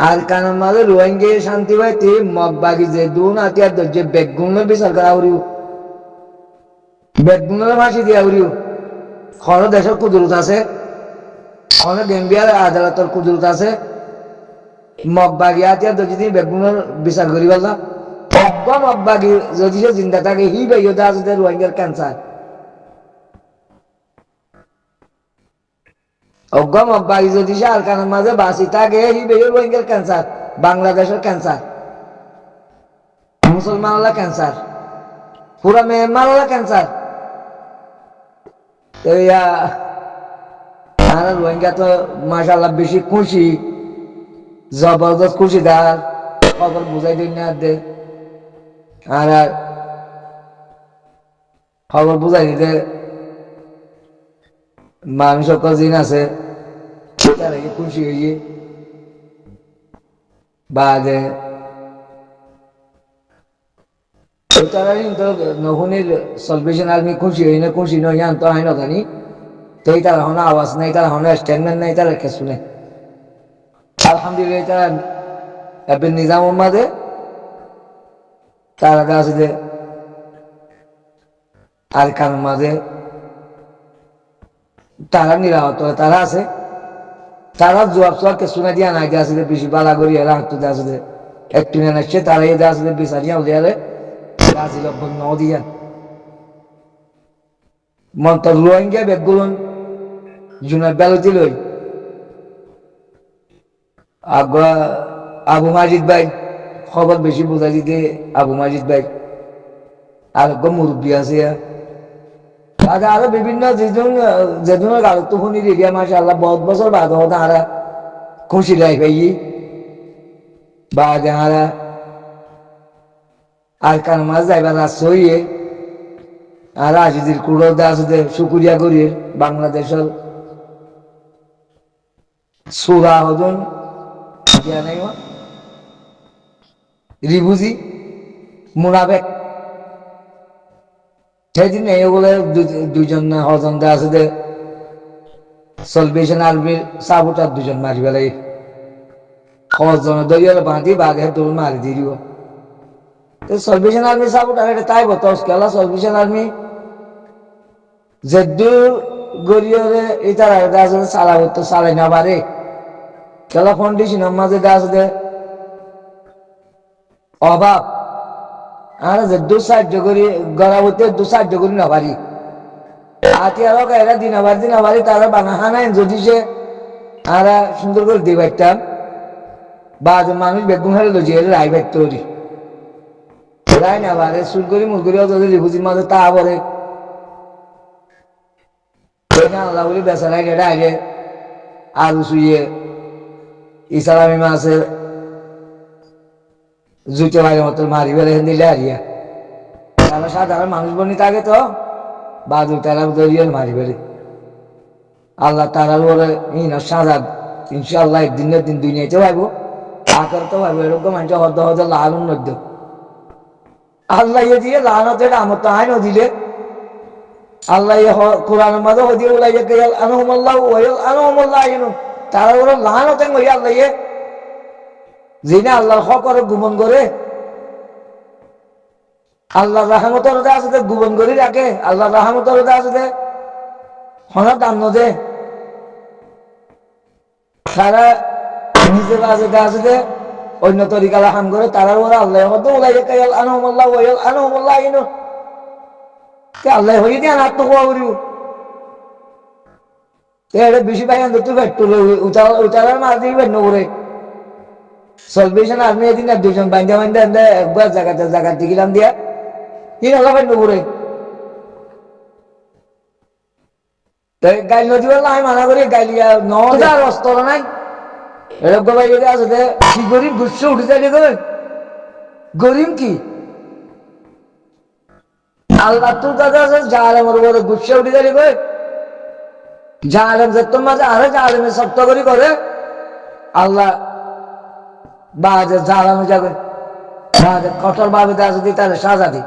আর কারণ মাঝে রোহিঙ্গে শান্তি পাইতে মগবাগি যে দুন আতিয়ার যে বেগুনের বিচার করা উড়িও বেগুনের ফাঁসি দিয়া উড়িও খন দেশের কুদরত আছে খন গেম্বিয়ার আদালতের কুদরত আছে মগবাগি আতিয়ার যদি বেগুনের বিচার করি বললা অজ্ঞ মগবাগি যদি সে জিন্দা থাকে হি বাইও দা আছে রোহিঙ্গার ক্যান্সার অজ্ঞ মগবাগি যদি সে আর কারণ মাঝে বাঁচি থাকে হি বাইও রোহিঙ্গার ক্যান্সার বাংলাদেশের ক্যান্সার মুসলমানরা ক্যান্সার পুরা মেয়েমানরা ক্যান্সার আর রোহিঙ্গা তো মাশাআল্লাহ বেশি খুশি জবরদস্ত খুশিদার খবর বুঝাই দিন না দে আর খবর বুঝাই দিতে মানুষ জিন আছে তারা খুশি হইয়ে বাদে তারা কিন্তু নহুনির সলভেশন আর্মি খুশি হই না খুশি নই তো হয় না জানি তো তার হন আওয়াজ নাই তার হন স্টেটমেন্ট নাই তার কিছু নেই আলহামদুলিল্লাহ তারা এবার নিজামের মাঝে তার আগে আছে যে আর কার মাঝে তারা নিরাহত তারা আছে তারা জবাব সব কিছু না দিয়া নাই আছে বেশি বালা করি এরা হাঁটতে আছে একটু না আসছে তারা এই আছে বিচারিয়া উলিয়ারে রাজি লব্বন ন দিয়া মন্ত রোহিঙ্গা বেগুলন জুনার বেলতি লই আবু মাজিদ ভাই খবর বেশি বোঝা দিতে আবু মাজিদ ভাই আর মুরব্বী আছে আরো বিভিন্ন যেদিন গাড়ি তো শুনি রেডিয়া মাসে আল্লাহ বহুত বছর বাদ তারা খুশি লাই ভাই বা যাহারা আর কার মাছ যাইবার রাস্তা হইয়ে আর আজিদির কুড়ো আছে শুকুরিয়া করি বাংলাদেশের সুরা হজন রিবুজি মুনাফেক সেদিন এগুলো দুজন হজন আছে যে সলভেশন আর্মির সাপোর্টার দুজন মারি বেলাই হজন দরিয়ার বাঁধি বাঘে তোর মারি দিব সলভেশন আর্মি সাপোর্টার এটা তাই বতস খেলা সলভেশন আর্মি যেদূর গড়িয়ে এটা আছে সালা হতো সালাই না পারে খেলা ফাউন্ডেশনের মাঝে আছে অভাব আর যে দু সাহায্য করি গড়া হইতে দু সাহায্য করি না পারি আতিয়ার এরা দিন আবার তারা বানাহা নাই যদি সে আর সুন্দর করে দিয়ে পারতাম বা মানুষ বেগুন হারে লজি রায় ব্যক্ত করি রায় না পারে সুর করি মুর করি যদি রিভুজির মাঝে তা পরে আল্লাহ বলি বেচারাই এটা আগে আলু শুয়ে ইসলামী মাছের জুটে ভাই মতো মারি বেড়ে দিলে হারিয়া তারা সাধারণ মানুষ বনি থাকে তো বাদু তারা দরিয়ে মারি বেড়ে আল্লাহ তারা বলে সাজা ইনশাআল্লাহ একদিনের দিন দুনিয়াতে পাইব আকার তো পাইব এরকম মানুষ হদ হদ লালন নদ্য আল্লাহ দিয়ে লানত এটা আমার তো আইনও দিলে আল্লাহ কোরআনের মাঝে হদিয়ে উলাই আনহুমাল্লাহ ওয়াল আনহুমাল্লাহ আইনু তারা বলে লানত হই আল্লাহ যিনি আল্লাহর হকরে গোপন করে আল্লাহর রাহমতের আছে গোপন করে রাখে আল্লাহর রাহমতের আছে হনার দাম দে তারা নিজের আছে অন্য তরিকালা হাম করে তারা ওরা আল্লাহ মতো ওলাই আনহুমাল্লাহ ওয়াল আনহুমাল্লাহ আইনু আল্লাহ হয়ে দিয়ে আত্ম কোয়া করিব বেশি ভাই তুই উতার মার দিবি নগরে সলভেশন আর্মি এদিন দুজন বান্ধা একবার জায়গা দিলাম দিয়া কি হলাম নগরে গাইল নদী বললাম আমি মানা করি গাইলিয়া নজার অস্তর নাই এরকম ভাই যদি আছে কি গরিব গুচ্ছ উঠে যাই গরিব কি আল্লাহ তোর কাছে আছে জালেমের উপরে গুচ্ছ উঠে যাই জালেম যে তোর মাঝে আরে জালেমের শক্ত করি করে আল্লাহ বাজে জ্বালানো যাবে কঠোর ভাবে যদি তাহলে সাজা দি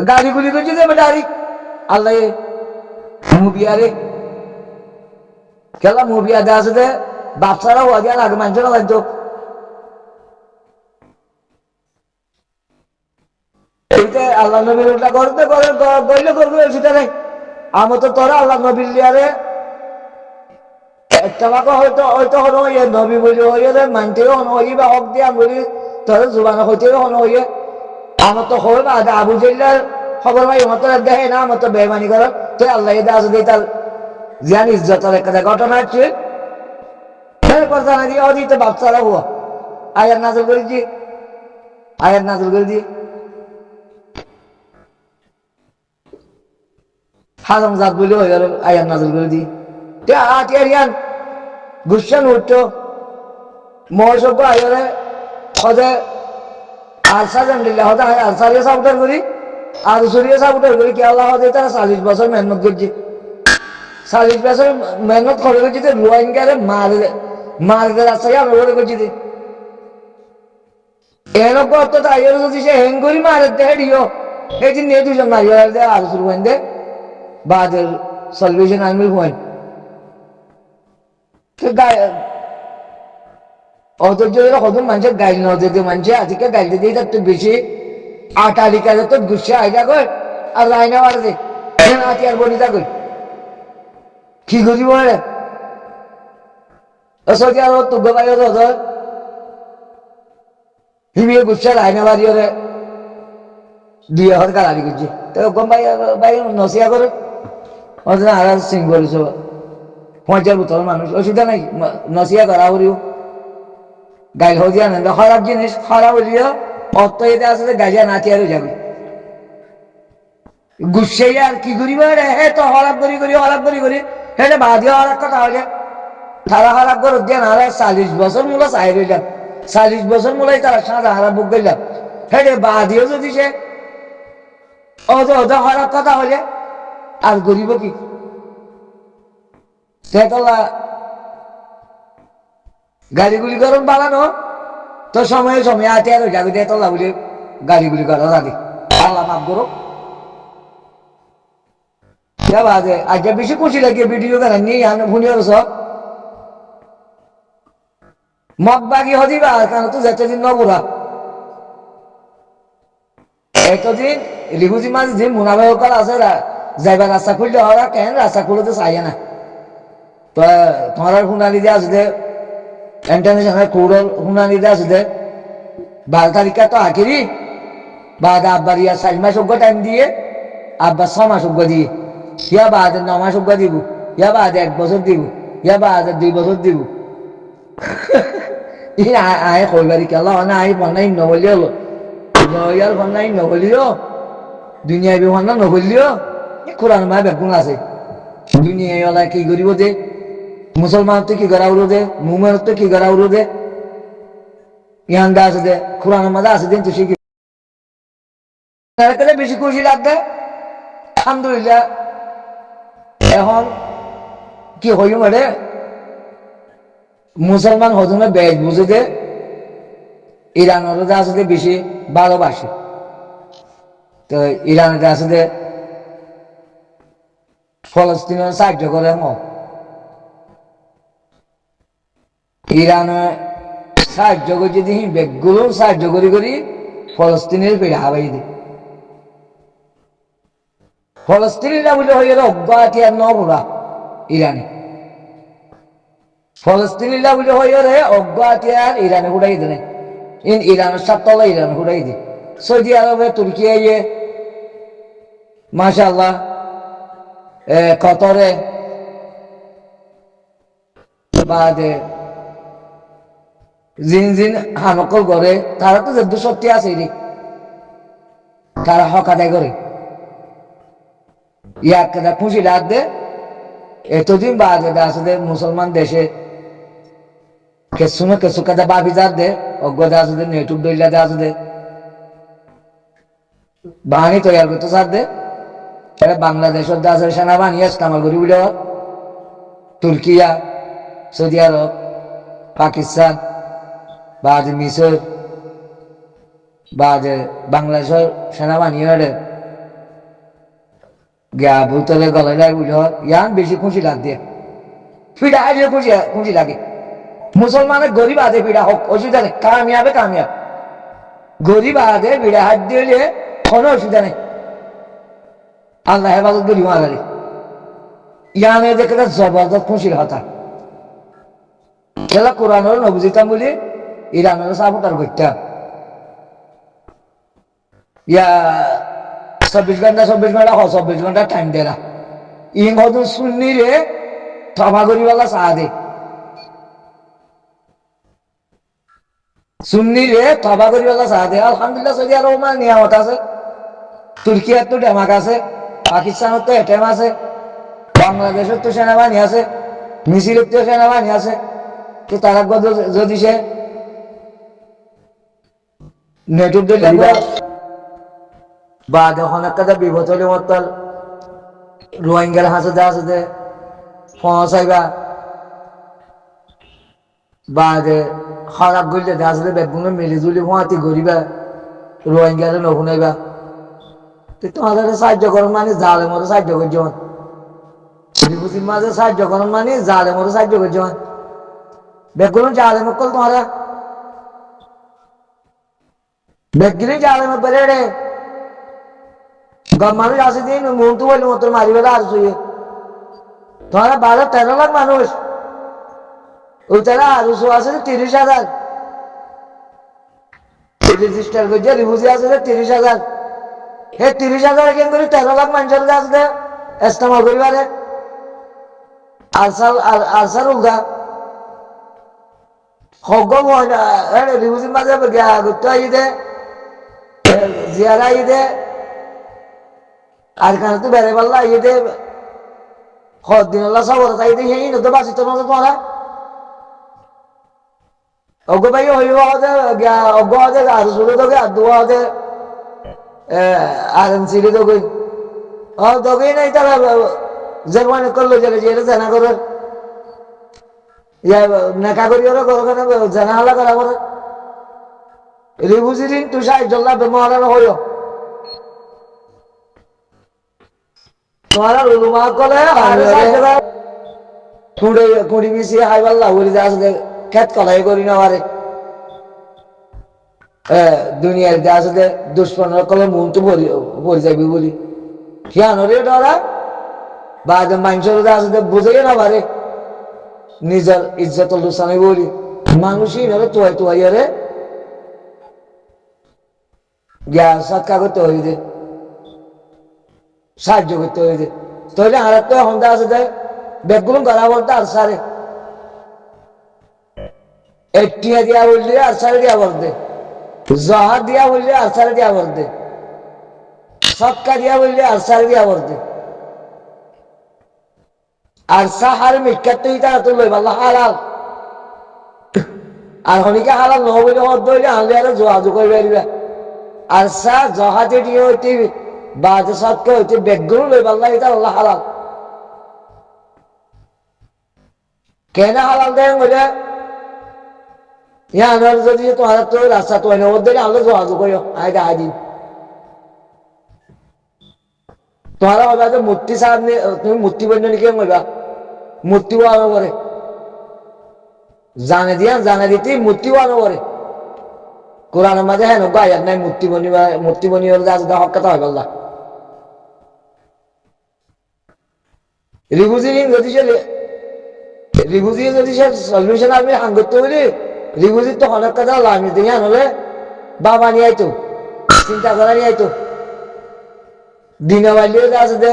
গাড়ি গুলি করছি দেবে গাড়ি আল্লাহ মুবিয়ারে খেলা মুভি আদে আছে যে বাচ্চারা হওয়া দিয়া লাগে মানুষেরা লাগতো আল্লাহ নবীর উল্টা করতে করে গইলে করবে সেটা নেই আমার তো তোরা আল্লাহ নবীর লিয়ারে একটা বাবা হয়তো হয়তো হনো হইয়ে নবী বলি হইয়ে মানতেও হনো হইয়ে বা হক দিয়ে বলি তোর জুবান হইতেও হনো হইয়ে আমার তো হয় না আবু জেল্লার খবর ভাই আমার তো দেখে না আমার তো বেমানি করো তো আল্লাহ এদা আছে তার জিয়ান ইজ্জতের একটা ঘটনা আছে কথা না দিয়ে অদিতে বাচ্চারা হুয়া আয়ার নাজল করেছি আয়ার নাজল করে দিয়ে হাজম জাত বলে হয়ে গেল আয়ার নাজল করে দিয়ে আটিয়ারিয়ান গুসান উঠতো মহাসভ্য আয়ারে হদে আলসার জানলিল্লা হদে আলসারিয়া সাবুটার করি আর সরিয়া সাবুটার করি কি আল্লাহ হদে তারা 40 বছর মেহনত করছে 40 বছর মেহনত করে করছি তো রোহিঙ্গারে মারবে রাস্তায় আমরা করে করছি এরকম অর্থ আইয়ার যদি সে হ্যাং করি মারে দেখে দিও এই যে নিয়ে দুজন মারিয়া আর শুরু হইন দে বাদের সলভেশন আনবিল হইন অধৈর্য কত মানুষের গাইল ন দিতে মানুষে আজকে গাইতে দিয়ে তার তো বেশি আটালিকা তো গুসে আইডা কর আর লাইনে মার দে আতি আর বনিতা কই কি করি বলে সৌদি আরব তো গোবাই হিমিয়ে গুসে লাইনে মারি ওরে 2000 গালি করছে তো গম ভাই নসিয়া করে ওদের আর সিং বলেছ 50 বছর মানুষ অসুবিধা নাই নসিয়া করা করিও গাইল হয়ে যায় না খারাপ জিনিস খারাপ হইলেও অর্থ এতে আসলে গাইয়া নাচি আর যাবে গুসে আর কি করিব হে তো হরাপ করি হেটে বাদিও হরাপ কথা হলে তারা হরাপ করে দিয়ে না 40 বছর মূলা চাই রইলাম 40 বছর মূলাই তারা সাদা হারা বুক গেলাম হেটে বাদিও যদি সে অত হরাপ কথা হলে আর করিব কি সেতলা গাড়িগুলি গরম বাড়ানো তো সময়ে সময়ে আতে আর যাবে তেতলা বলে গাড়িগুলি করা লাগে আল্লাহ মাফ করো বাজে আজকে বেশি খুশি লাগে ভিডিও কেন নিয়ে শুনিয়ে সব মগ বাগি হদিবা কেন তো যেতদিন নবুরা এতদিন রিহুজি মাঝ যে মুনাফেকর আছে যাইবার রাস্তা খুললে ওরা কেন রাস্তা খুলতে চাই না তো তোমার শুনানি দিয়ে আসলে ইন্টারন্যাশনাল কৌরল শুনানি দিয়ে আসলে 12 তারিখে তো আখিরি বাদ আব্বার ইয়া 4 মাস অজ্ঞ টাইম দিয়ে আব্বার 6 মাস অজ্ঞ দিয়ে ইয়া বাদ 9 মাস অজ্ঞ দিব ইয়া বাদ 1 বছর দিব ইয়া বাদ 2 বছর দিব আয় কইবারি কেলা না আই বনাই নহলে হলো নয়ার বনাই নহলিও দুনিয়া বিহান নহলিও কোরআন মা বেগুন আছে দুনিয়ায় ওলা কি করিব দে মুসলমান তো কি করা উড়ো দে মুমের তো কি করা উড়ো দে ইহান দা আছে দে কোরআন মাদা আছে দিন তো শিখি বেশি খুশি লাগবে আলহামদুলিল্লাহ এখন কি হইম রে মুসলমান হজমে বেশ বুঝে দে ইরানের আছে বেশি ভালোবাসে তো ইরানের আছে ফলস্তিনের সাহায্য করে ইরানে সাহায্য করছে দেখি বেগগুলো সাহায্য করি ফলস্তিনের পেড়ে হাবাই দি ফলস্তিনিরা বলে হয়ে গেল অজ্ঞাতি আর নবুরা ইরানে ফলস্তিনিরা বলে হয়ে গেলে অজ্ঞাতি আর ইরানে উড়াই দেয় ইরানের সাততলা ইরান উড়াই দি সৌদি আরবে তুর্কি আইয়ে মাশাআল্লাহ কতরে বাদে জিন হানকল করে তারা তো যদ্দু সত্যি আছে রে তারা হক আদায় করে ইয়াক কেদা খুশি রাত দে এতদিন বাদে আসলে মুসলমান দেশে কেসু কেদা বাবি যার দে অজ্ঞতা আছে নেটুক দইলা দে আছে বাহিনী তৈরি করতে চার দে বাংলাদেশের দাসের সেনাবাহিনী ইস্তেমাল করি বলে তুর্কিয়া সৌদি আরব পাকিস্তান বা মিশর বা বাংলাদেশের সেনাবাহিনী গিয়া ভূতলে গলায় বুঝল ইয়ান বেশি খুশি লাগ দিয়ে পিঠা হারিয়ে খুশি খুশি লাগে। মুসলমানের গরিব আদে পিঠা হোক অসুবিধা নেই, কামিয়াবে কামিয়াব। গরিব আদে পিঠা হাত দিলে কোনো অসুবিধা নেই, আল্লাহ হেফাজত করি মারারি। ইয়ানে দেখে জবরদস্ত খুশির হতা এলা কোরআনের নবুজিতাম বলি ইরানের সাপোর্টার করতাম। ইয়া 24 ঘন্টা 24 ঘন্টা টাইম দেরা ইং হদু সুন্নি রে তবা করিবালা চা দে, সুন্নি রে তবা করিবালা চা দে। আলহামদুলিল্লাহ সৌদি আরব মানে নিয়ামত আছে, তুর্কিয়ার তো ডেমাক আছে, পাকিস্তানের তো এটেম আছে, বাংলাদেশের তো সেনাবাহিনী আছে, মিছিলের তো সেনাবাহিনী আছে। তো তারা যদি সে নেটুর দিলে বা যখন একটা বিপদলি মতল রোহিঙ্গার হাসতে হাসতে পৌঁছাইবা বা যে খারাপ করলে আসলে বেগুনে মিলি জুলি ফোঁয়াতি করিবা রোহিঙ্গারে নশুনাইবা। তোমাদের সাহায্য করেন মানে জালে মরে সাহায্য করছে, ত্রিভুজির মাঝে সাহায্য করেন মানে জালে মরে সাহায্য করছে। বেগুন জালে মক্কল তোমারা বেগিনি জালে মত বেড়ে রে গম মানুষ আসে দিন মন্তু বলি মতো মারি বেলা আর শুয়ে তোমারা 12-13 লাখ মানুষ, ওই তারা আর আছে 30,000 রেজিস্টার করছে, রিভুজি আছে 30,000। হে 30,000 কেন করে 13 লাখ মানুষের কাছে ইস্তেমাল করিবারে আরসাল উল্টা হগ রিভুজির মাঝে ঘুরতে আই দে জিয়ারা আই দে আর কানে তো বেড়ে পারলা আই দে দিন সবর তাই দে সেই নতো বাঁচিত না তোমারা অজ্ঞ ভাই হইব অজ্ঞ হতে আর শুরু তোকে আর দোয়া হতে আর সিঁড়ি তোকে তোকেই নাই তারা জেরমানি করলো যে এটা জানা করে নেকা করি ওরা করো কেন জানা হালা করা করে রিভুজি দিন তুই সাহেব জল্লা মহারানা হইল তোমারা রুলুমা করে কুড়ি মিশিয়ে হাইবাল্লা বলি আসলে খেত কলাই করি না পারে দুনিয়ার আসলে দুষ্পন্ন কলে মন তো ভরে যাবি বলি খেয়ানরে ডরা বা মানুষের আসলে বুঝাই না পারে নিজের ইজ্জত লুসানি বলি মানুষই নরে তোয়াই তোয়াই রে গ্যাস সৎকার করতে হইতে সাহায্য করতে হইতে তাহলে আর তো এখন আছে যে বেগুন করা বলতে আর সারে একটিয়া দিয়া বললে আর সারে দিয়া বলতে জহা দিয়া বললে আর সারে দিয়া বলতে সৎকা দিয়া বললে আর সারে দিয়া বলতে আর সাহার মিটকার তো ইটা তো লই ভালো হালাল আর হনিকে হালাল নহবলে হদ হইলে আনলে আর যোগাযোগ করে বেরিবে আর সা জহাতে দিয়ে হইতে বাজে সৎকে হইতে বেগুন লই ভালো এটা আল্লাহ হালাল কেন হালাল দেন বলে ইয়ানোর যদি তোমার তো রাস্তা তো এনে ওদের আলো যোগাযোগ করিও আইডা আইদিন তোমারা হবা যে মূর্তি সামনে তুমি মূর্তি বন্য নিকে মরবা মূর্তি বানো করে জানে দিয়া জানে দিতে মূর্তি বানো করে কোরআনের মাঝে হ্যাঁ নব্বা আয়াত নাই মূর্তি বনি হলে যা হক কথা হয় বললা রিভুজি যদি সে সলিউশন আমি হাং করতে বলি রিভুজির তো অনেক কথা লামি দিয়ে হলে বাবা নিয়ে আইতো চিন্তা করা নিয়ে আইতো দিনে বাড়িও আছে যে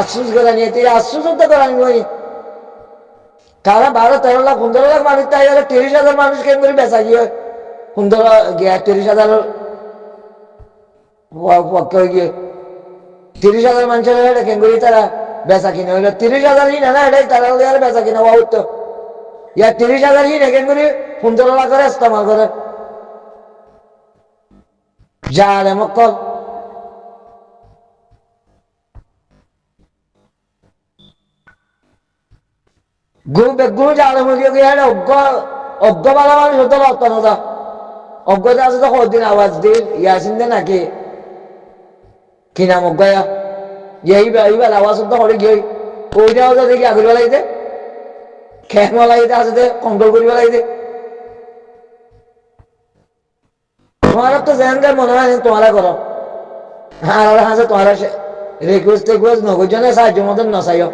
আশ্বাস করা নিয়ে আশ্বাস তো করা নিয়ে তারা 12-13 লাখ 15 লাখ মানুষ তাই 30,000 মানুষ কেন করে বেচা গিয়ে 30,000 পক্ষে গিয়ে 30,000 মানুষের কেন করি তারা বেচা কিনে হইলো 30,000 হি না এটাই তারা বেচা কিনা হওয়া হতো ইয়া 30,000 হি না কেন করি 15 লাখ করে ইস্তেমাল করে জালে মক্কল গুরু জালে মুরগি গিয়ে অজ্ঞ বালা মানুষ হতো অত্যন্ত অজ্ঞতা আছে তো কদিন আওয়াজ দিয়ে ইয়াসিন দে নাকি কি নাম অজ্ঞয়া এইবার আওয়াজ তো হলে গিয়ে ওইটা দেখি আগের বেলাইতে খেম লাগিতে আছে কন্ট্রোল করিব লাগিতে তোমার তো যেন মনে হয় তোমারা করো আর হাসে তোমারা রিকোয়েস্ট টেকোয়েস্ট নগরজনে সাহায্য মতন নসাইও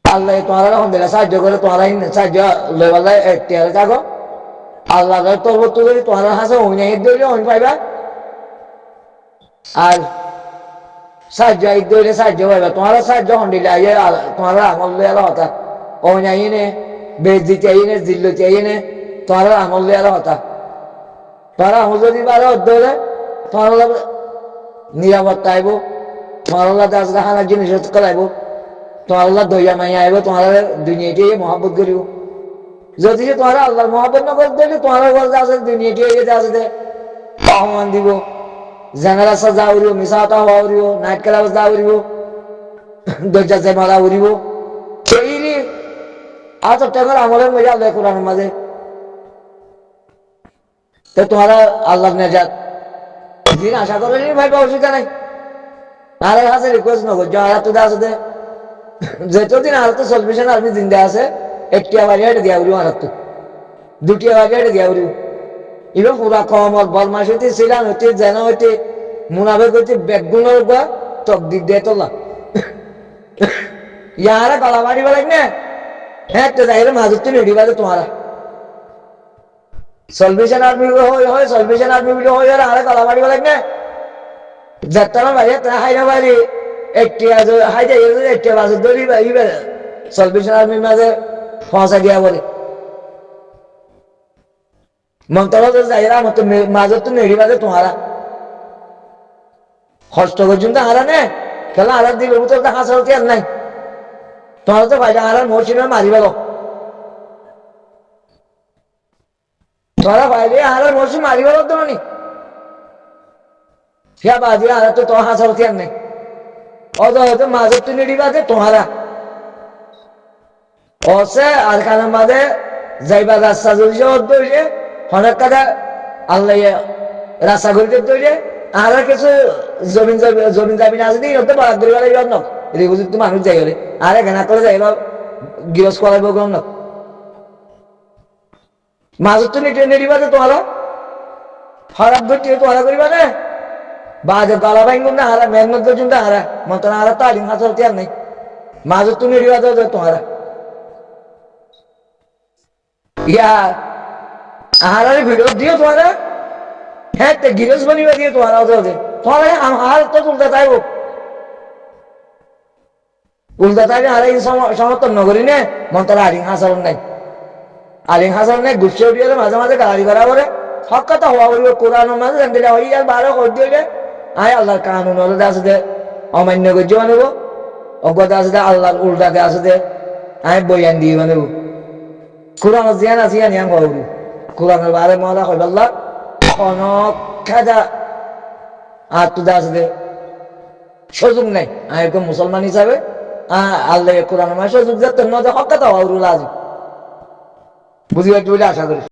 আল্লাহ তোমারা যখন দিলে সাহায্য করে তোমারাই সাহায্য লেবেলায় এখতিয়ারে থাকো আল্লাহ তরবত যদি তোমার হাসে অভিনয় দিলে অন পাইবা আর সাহায্য দিলে সাহায্য পাইবা তোমার সাহায্য হন দিলে আইয়ে তোমার আমল লেয়ালা হতা অভিনয় নে বেজিতে আইনে জিল্লতে আইনে তোমার আমল লেয়ালা হতা তোমার আমল যদি পারে অধ্যয় তোমার নিরাপত্তা আইব তোমার আজকে হানার জিনিস করাইব তোমার দইয়া মাইয়া আইব তোমার দুনিয়াটি মহাব্বত করিব যদি যে তোমার আল্লাহর মহাব্বত না করতে দিলে তোমার বলতে আছে দুনিয়াটি আছে অপমান দিব জানালা সাজা উড়িব মিশাটা হওয়া উড়িব নাইট খেলা যা উড়িব দরজা যে মারা উড়িব সেই আজ টাকার আমলের মজা আল্লাহ কোরআনের মাঝে তো তোমার আল্লাহ নেজাত দিন আশা করেনি ভাই অসুবিধা নাই আর হাতে রিকোয়েস্ট নগর যারা তো আছে যতদিন আর তো সলভেশন আর্মি জিন্দা আছে একটি বাড়ি দিয়া উড়িব আর তো দুটি বাড়ি দিয়া উড়িব এবার পুরা কমল বলমাস হইতে সিলান হইতে জেনা হইতে মুনাফেক হইতে বেগুনের উপর চক দিক দিয়ে তোলা ইয়ারা গলা মারি বেলাক না হ্যাঁ তো যাই মাজুর তো নেড়ি বাজে তোমারা সলভেশন আর্মি হয় সলভেশন আর্মি হয় আরে গলা মারি বেলাক না যাত্রা বাড়ি হাইনা বাড়ি একটি হাইতে একটি বাজে দড়ি সলভেশন আর্মির মাঝে ফসা দিয়া বলে মন্ত্রণালয় যাইরা মতো মাজত তো নেড়ি বাজে তোমারা কষ্ট পর্যন্ত হারা নে খেলা হারার দিলে তো হাসার কি আর নাই তোমার তো ভাইটা হারার মৌসুমে মারি গেল তোরা ভাইলে হারার মৌসুম মারি গেল তো নি সে বাজি হারা তো তোমার হাসার কি আর নাই অত হয়তো মাজত তো নেড়ি বাজে তোমারা অসে আর কানের মাঝে যাইবা রাস্তা চলছে অধ্যে অনেক কথা আল্লাহ রাস্তা ঘুরতে তৈরি আর কিছু জমিন যাবি না যদি হতে বাদ ধরে গেলে ন রেগুজি তো মানুষ যাই গেলে আর এখানে করে যাই গিরস করাইব গম না মাজত তো নেড়ি বাজে তোমারা খারাপ ঘুরতে তোহারা করিবা না বাজে গলা ভাঙ্গুন না হারা মেহনত পর্যন্ত হারা মতন হারা তালিম হাসার আর নাই মাজত তো নেড়ি বাজে তোমারা ইয়া আহারের ভিডিও দিও তোমারা হ্যাঁ গিরস বনিবা দিয়ে তোমারা তোমার হার তো উল্টা চাইব উল্টা চাইবে আর এই সমর্থন নগরী নে মন্ত্র আলিং হাসার নাই আলিং হাসার নাই গুছিয়ে উঠিয়ে মাঝে মাঝে গাড়ি করা করে হক কথা হওয়া বলব কোরআনের মাঝে জানতে হই আর বারো করে দিয়ে আয় আল্লাহর কানুন হলে আছে দে অমান্য করছে বানাবো অজ্ঞতা আছে দে আল্লাহর উল্টাতে আছে দে আমি বইয়ান দিয়ে বানাবো কোরআনের জিয়ান আছে ইয়ান হবি কোরআনের বারে মহলা হয় আল্লাহ অনক খাজা আর তো আছে সুযোগ নাই আমি একদম মুসলমান হিসাবে আল্লাহ কোরআন সুযোগ যাতে নজর হক কথা হওয়া বুঝি একটু বলে আশা করি